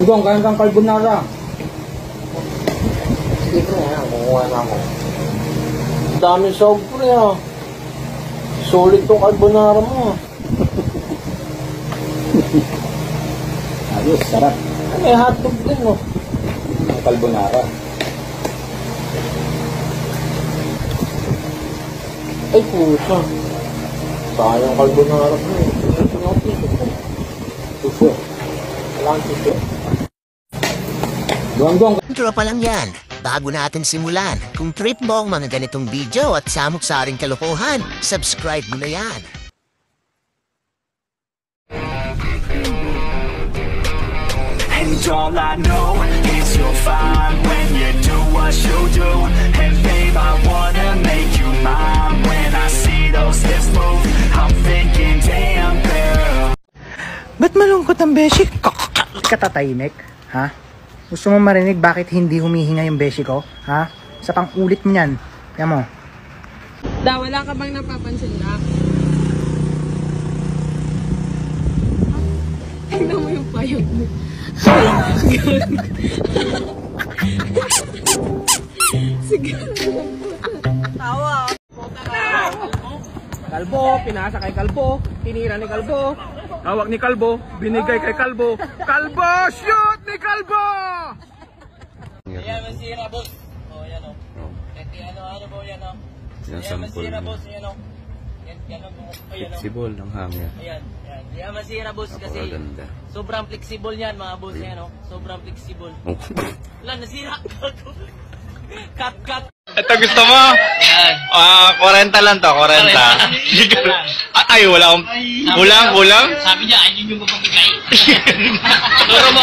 Gong, kaya kang carbonara. Sige pre, kukuha na ako. Dami sahog pre ha. Solid tong carbonara mo. Ayos, sarap. May hotdog din no. Ang carbonara. Ay puta. Sayang carbonara mo eh. Suso. Kailangan suso. Gong. Intro pa lang yan. Bago natin simulan, kung trip mo ang mga ganitong video at samok-saring kalokohan, subscribe mo na yan. And all I know is you're fine when you do what you do. And babe, I wanna make you mine. When I see those hips move, I'm thinking, damn girl. Ba't malungkot ang beshi? Katatahimik? Ha? Gusto mo marinig bakit hindi humihinga yung beshi ko? Ha? Sa pang-ulit mo yan. Kaya mo. Da, wala ka bang napapansin na? Tingnan mo yung payong mo. Sige. Tawa. Kalbo, pinasa kay Kalbo, tinira ni Kalbo, hawak ni Kalbo, binigay kay Kalbo. Kalbo, shoot ni Kalbo! Ayan, masira boss. O, yan o. Ano po yan o. Ayan, masira boss. Yan o. Yan o. Flexible ng hanger. Ayan. Ayan, masira boss kasi sobrang flexible yan mga boss. Yan o. Sobrang flexible. Wala, nasira. Cut. Ito gusto mo? Ayan. 40 lang to, 40. Ay, wala akong... Kulang? Sabi niya, ayun yung mapapigay. Turo mo.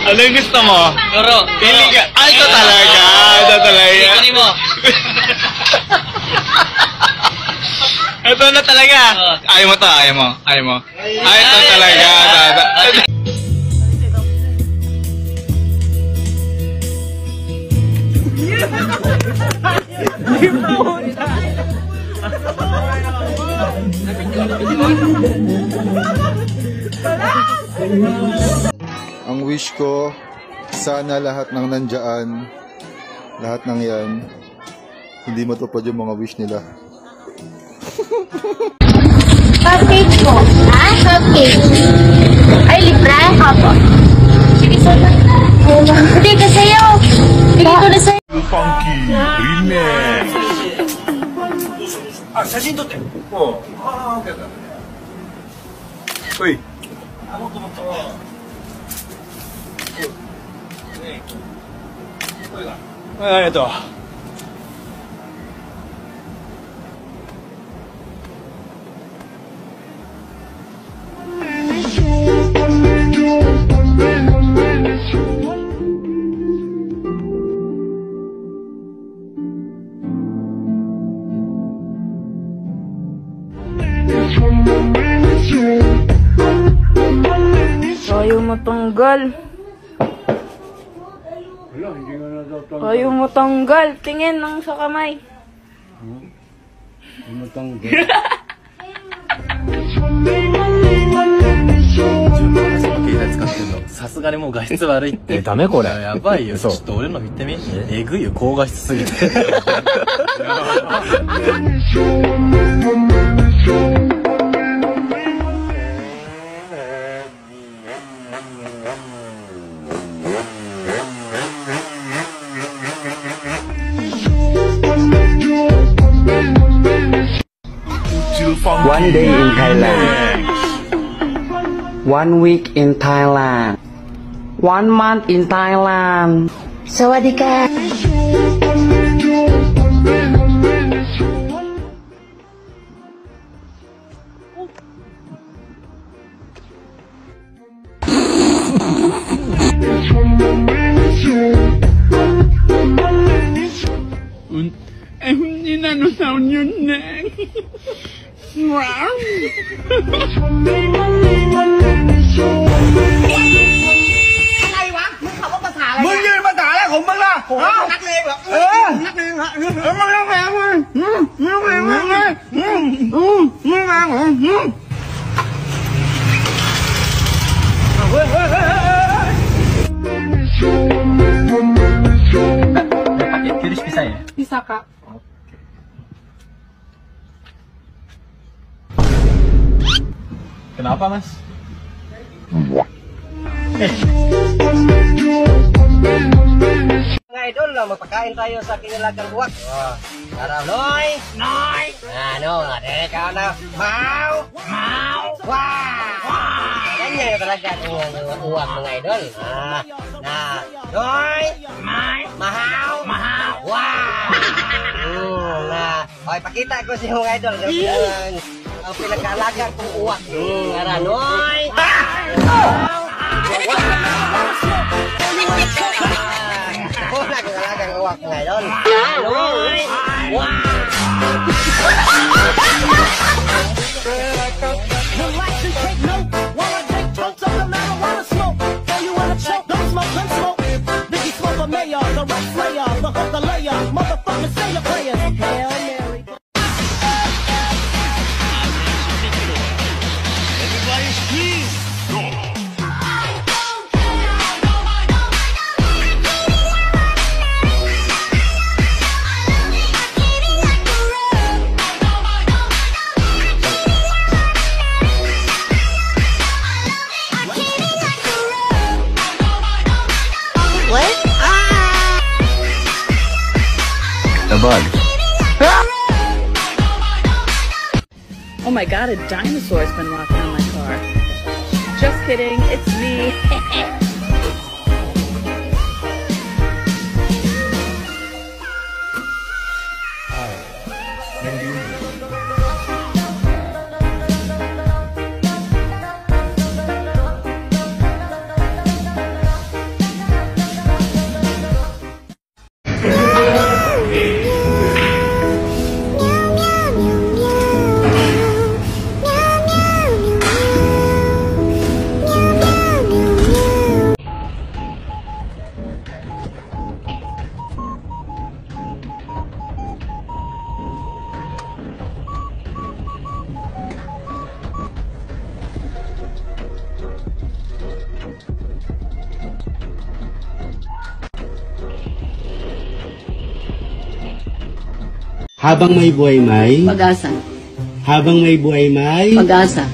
Ano yung gusto mo? Turo. Pili ka. Ay, ito talaga. Pili mo. Ito na talaga. Ayaw mo to, ayaw mo. Ay, ito talaga. Ang wish ko, sana lahat ng nandyan, lahat ng yan, hindi matupad yung mga wish nila. Cupcake po. Cupcake. Ay, libre? Apo. Sige, sana. Hindi, kasi sa'yo. Bigay ko na sa'yo. Funky Remix. 사진撮って. 오케이. 어이. 또. Ayaw matanggal. Ayaw matanggal. Tingin lang sa kamay. Matanggal. さすがにもう画質悪いって。ダメこれ。やばいよ。ちょっと俺の見てみ。えぐいよ、高画質すぎて。One day in Thailand. 1 week in Thailand. 1 month in Thailand. สวัสดีค่ะ Hindi na sound yun na. Wow! อะไรวะมึงขับรถภาษาอะไรมึงยืนภาษาอะไรของมึงล่ะนักเลงเหรอนักเลงฮะมึงนักเลงมึงนักเลงมึงมึงนักเลงเหรอ Kenapa, Mas? Mga idol, mapakain tayo sa kinilagang uwak. Tara, Noy! Noy! Ano, teka na. Mau! Mau! Wow! Ganyan talaga ang uwak, mga idol. Noy! Mahaw! Mahaw! Wow! Okay, pakita ko sa mga idol. Ang pinag-aalaga kong uwak. Tara, Noy! Mahaw! Wala kang alagang uwak ngayon. Noy! Wow! Relax and take note while I take totes of the marijuana smoke. So you wanna choke? Don't smoke, don't smoke. Biggie Smoke the mayor, the right slayer, the hooker layer, motherfucker say your prayers. Hail Mary. Everybody scream! Oh my god, a dinosaur's been walking on my car. Just kidding, it's me. Habang may buhay may pag-asa. Habang may buhay may Pag-asa.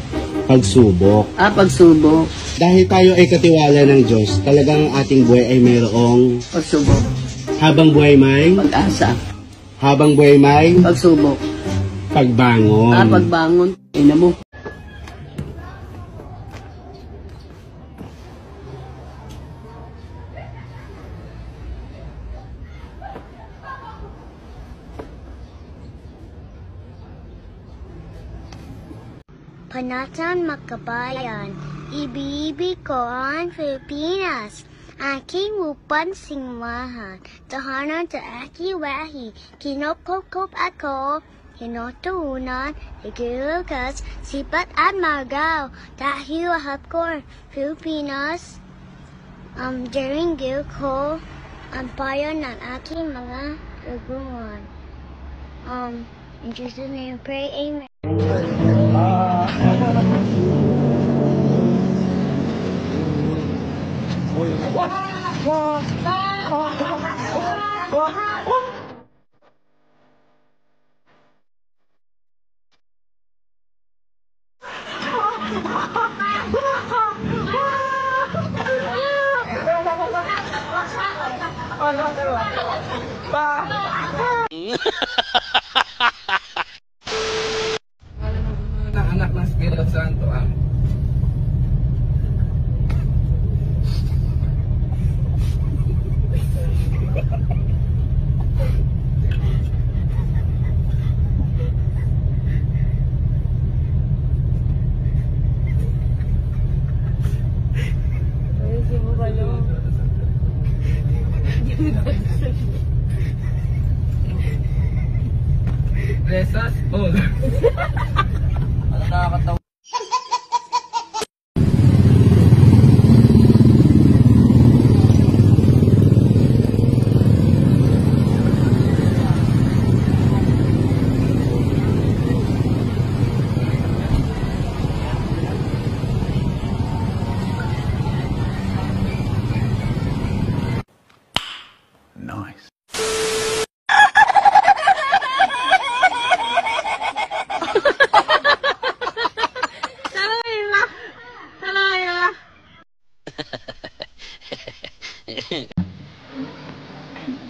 pagsubok. Pagsubok. Dahil tayo ay katiwala ng Diyos, talagang ating buhay ay mayroong Pagsubok. habang buhay may Pag-asa. habang buhay may Pagsubok. pagbangon. Pagbangon. Ina mo. Panatan Makabayan, ibig ko ang Pilipinas. Aking upang singmahan, tahanan sa akiwahi, kinopkop ako, hinutuunan, igilugas, sipat at magaw, dahil ahap ko, Pilipinas, jaringgil ko, ang bayan ng aking mga kaguman. In Jesus' name, pray, amen. Anak ng Espiritu Santo. Resas? Oh. Ano nakakatawa? Nice.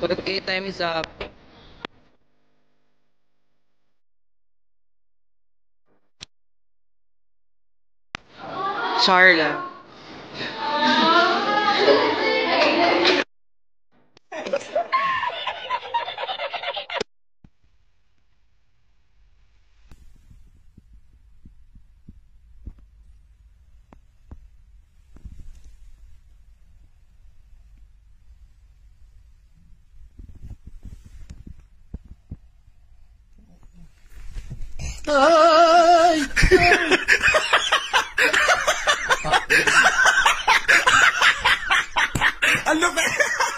Okay, time is up. Charla. Ay! Ang lupit!